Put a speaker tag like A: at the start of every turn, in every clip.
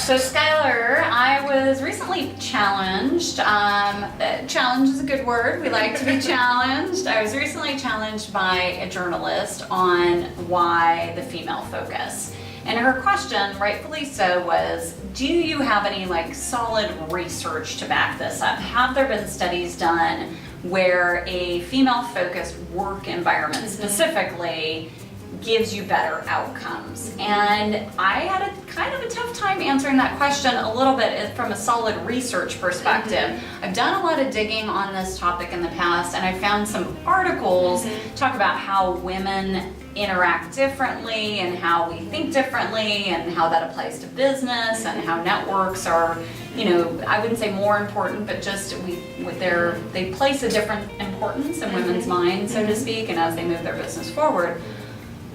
A: So Skyler, I was recently challenged. Challenge is a good word. We like to be challenged. I was recently challenged by a journalist on why the female focus. And her question, rightfully so, was, do you have any solid research to back this up? Have there been studies done where a female-focused work environment specifically gives you better outcomes? And I had a kind of a tough time answering that question a little bit from a solid research perspective. I've done a lot of digging on this topic in the past, and I found some articles talk about how women interact differently and how we think differently and how that applies to business and how networks are, I wouldn't say more important, but just they place a different importance in women's minds, so to speak, and as they move their business forward.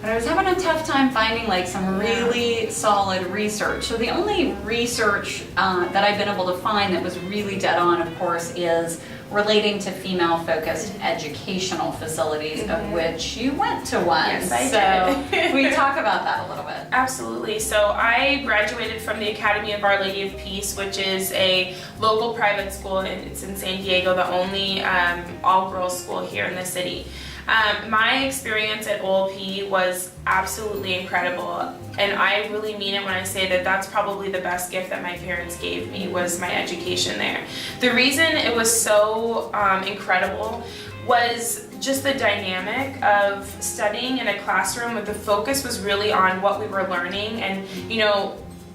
A: But I was having a tough time finding some really solid research. So the only research that I've been able to find that was really dead on, of course, is relating to female-focused educational facilities, of which you went to one.
B: Yes, I did.
A: We talk about that a little bit.
B: Absolutely. So I graduated from the Academy of Our Lady of Peace, which is a local private school, and it's in San Diego, the only all-girls school here in the city. My experience at OLP was absolutely incredible, and I really mean it when I say that that's probably the best gift that my parents gave me, was my education there. The reason it was so incredible was just the dynamic of studying in a classroom, where the focus was really on what we were learning. And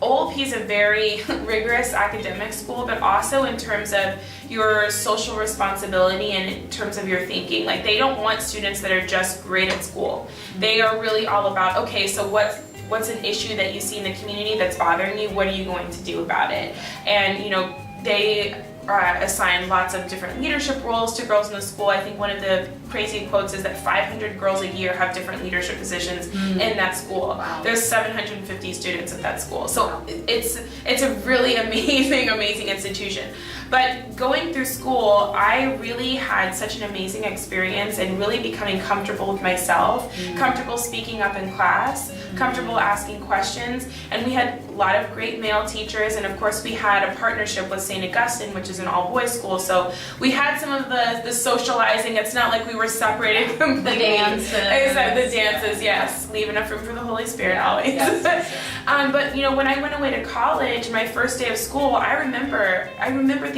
B: OLP is a very rigorous academic school, but also in terms of your social responsibility and in terms of your thinking. They don't want students that are just great at school. They are really all about, okay, so what's an issue that you see in the community that's bothering you? What are you going to do about it? And they assign lots of different leadership roles to girls in the school. I think one of the crazy quotes is that 500 girls a year have different leadership positions in that school.
A: Wow.
B: There's 750 students at that school. So it's a really amazing institution. But going through school, I really had such an amazing experience and really becoming comfortable with myself, comfortable speaking up in class, comfortable asking questions. And we had a lot of great male teachers, and of course we had a partnership with St. Augustine, which is an all-boys school. So we had some of the socializing. It's not like we were separated completely.
A: The dances.
B: Exactly, the dances, yes. Leave enough room for the Holy Spirit always.
A: Yes.
B: But when I went away to college, my first day of school, I remember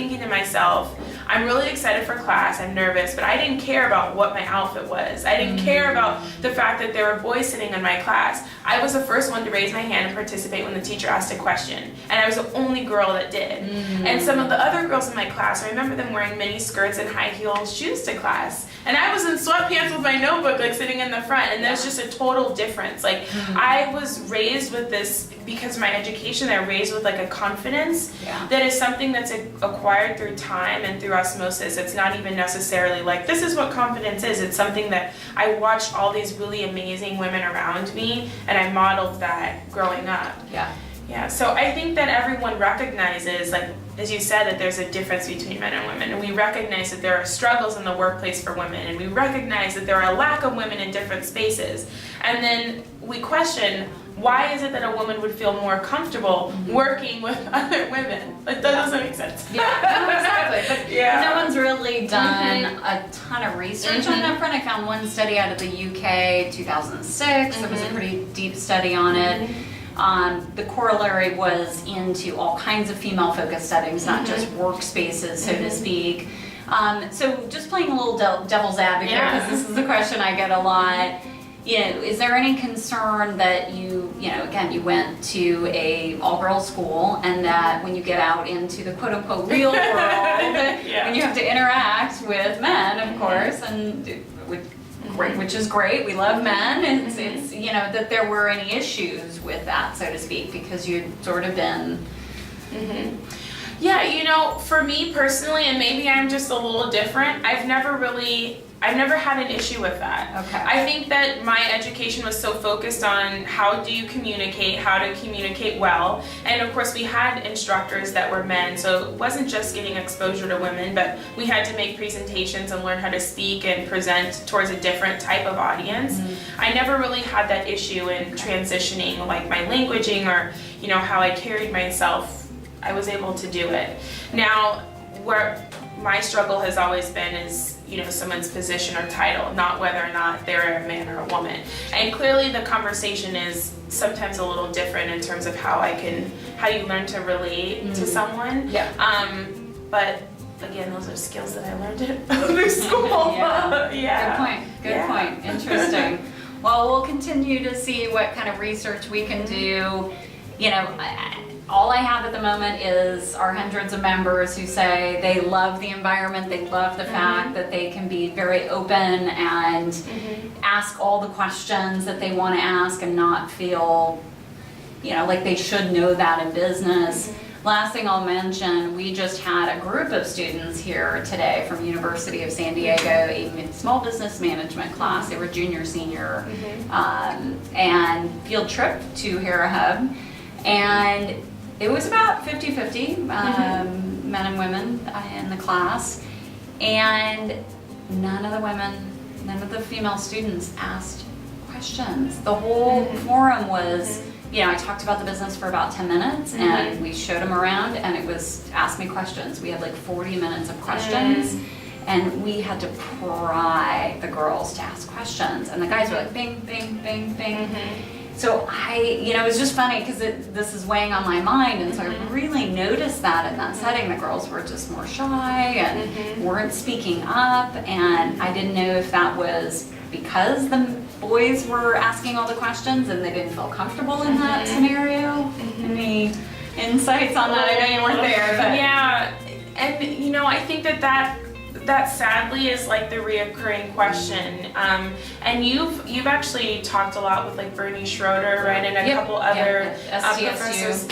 B: thinking to myself, I'm really excited for class, I'm nervous, but I didn't care about what my outfit was. I didn't care about the fact that there were boys sitting in my class. I was the first one to raise my hand and participate when the teacher asked a question, and I was the only girl that did. And some of the other girls in my class, I remember them wearing mini skirts and high heel shoes to class, and I was in sweatpants with my notebook sitting in the front, and there's just a total difference. I was raised with this, because of my education, I raised with a confidence that is something that's acquired through time and through osmosis. It's not even necessarily this is what confidence is. It's something that I watched all these really amazing women around me, and I modeled that growing up. Yeah, so I think that everyone recognizes, as you said, that there's a difference between men and women, and we recognize that there are struggles in the workplace for women, and we recognize that there are a lack of women in different spaces. And then we question, why is it that a woman would feel more comfortable working with other women? That doesn't make sense.
A: No, exactly. But no one's really done a ton of research on that front. I found one study out of the UK, 2006. It was a pretty deep study on it. The corollary was into all kinds of female-focused settings, not just workspaces, so to speak. So just playing a little devil's advocate, because this is a question I get a lot. Is there any concern that you went to a all-girls school, and that when you get out into the quote-unquote real world, when you have to interact with men, of course, and which is great, we love men, it's that there were any issues with that, so to speak, because you'd sort of been
B: Yeah, you know, for me personally, and maybe I'm just a little different, I've never had an issue with that.
A: Okay.
B: I think that my education was so focused on how do you communicate, how to communicate well, and of course we had instructors that were men, so it wasn't just getting exposure to women, but we had to make presentations and learn how to speak and present towards a different type of audience. I never really had that issue in transitioning, like my languaging or, you know, how I carried myself. I was able to do it. Now, where my struggle has always been is, you know, someone's position or title, not whether or not they're a man or a woman. And clearly the conversation is sometimes a little different in terms of how you learn to relate to someone.
A: Yeah.
B: But again, those are skills that I learned at other school.
A: Yeah. Good point. Interesting. Well, we'll continue to see what kind of research we can do. You know, all I have at the moment is our hundreds of members who say they love the environment, they love the fact that they can be very open and ask all the questions that they want to ask and not feel, you know, like they should know that in business. Last thing I'll mention, we just had a group of students here today from University of San Diego, a small business management class. They were junior, senior, and field trip to Hera Hub. And it was about 50-50 men and women in the class, and none of the female students asked questions. The whole forum was, you know, I talked about the business for about 10 minutes and we showed them around, and it was ask me questions. We had like 40 minutes of questions. And we had to pry the girls to ask questions, and the guys were like bing, bing, bing, bing. So you know, it was just funny because this is weighing on my mind, and so I really noticed that in that setting, the girls were just more shy and weren't speaking up, and I didn't know if that was because the boys were asking all the questions and they didn't feel comfortable in that scenario. Any insights on that? I know you weren't there, but
B: yeah, and you know, I think that sadly is like the reoccurring question, and you've actually talked a lot with like Bernie Schroeder, right, and a couple other professors,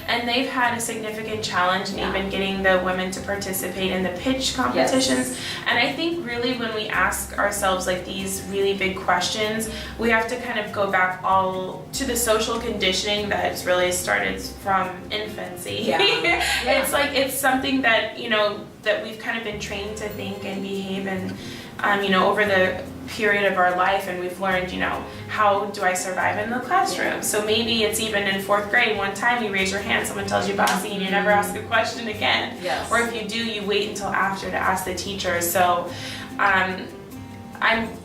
B: and they've had a significant challenge in even getting the women to participate in the pitch competitions. And I think really when we ask ourselves like these really big questions, we have to kind of go back all to the social conditioning that's really started from infancy. It's like it's something that, you know, that we've kind of been trained to think and behave, and you know, over the period of our life, and we've learned, you know, how do I survive in the classroom? So maybe it's even in 4th grade, one time you raise your hand, someone tells you bossy, and you never ask a question again. Or if you do, you wait until after to ask the teacher. So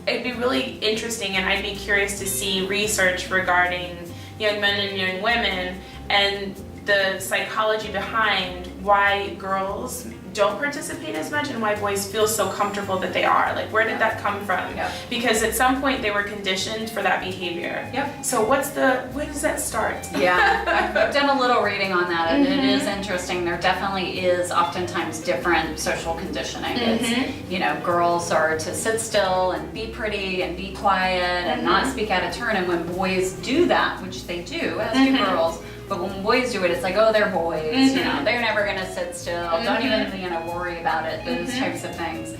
B: it'd be really interesting, and I'd be curious to see research regarding young men and young women and the psychology behind why girls don't participate as much and why boys feel so comfortable that they are. Like, where did that come from? Because at some point they were conditioned for that behavior. So where does that start?
A: I've done a little reading on that, and it is interesting. There definitely is oftentimes different social conditioning. It's, you know, girls are to sit still and be pretty and be quiet and not speak out of turn, and when boys do that, which they do, as do girls, but when boys do it, it's like, oh, they're boys, you know, they're never gonna sit still, don't even, you know, worry about it, those types of things.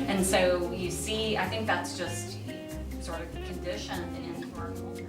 A: And so you see, I think that's just sort of conditioned into our culture.